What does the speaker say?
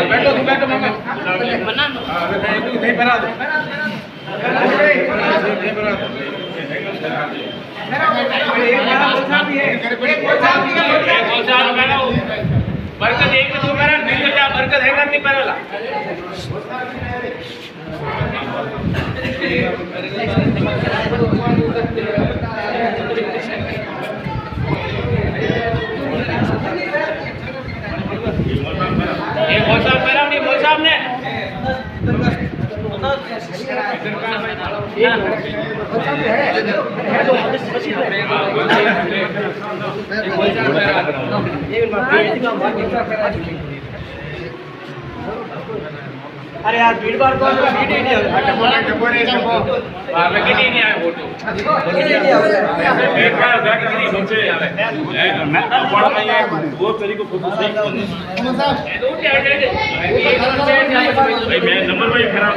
बैठो मामा बरकत एक तो मेरा दिल का बरकत है नहीं पहला ये मौसा मेरा नहीं मौसा ने अरे यार भीड़ भाड़ को भीड़ ही नहीं है नहीं आए फोटो एक बार बैठ के नहीं पहुंचे मैं पढ़ रहा हूं वो तरीको फोटो सही भाई मैं नंबर भाई खराब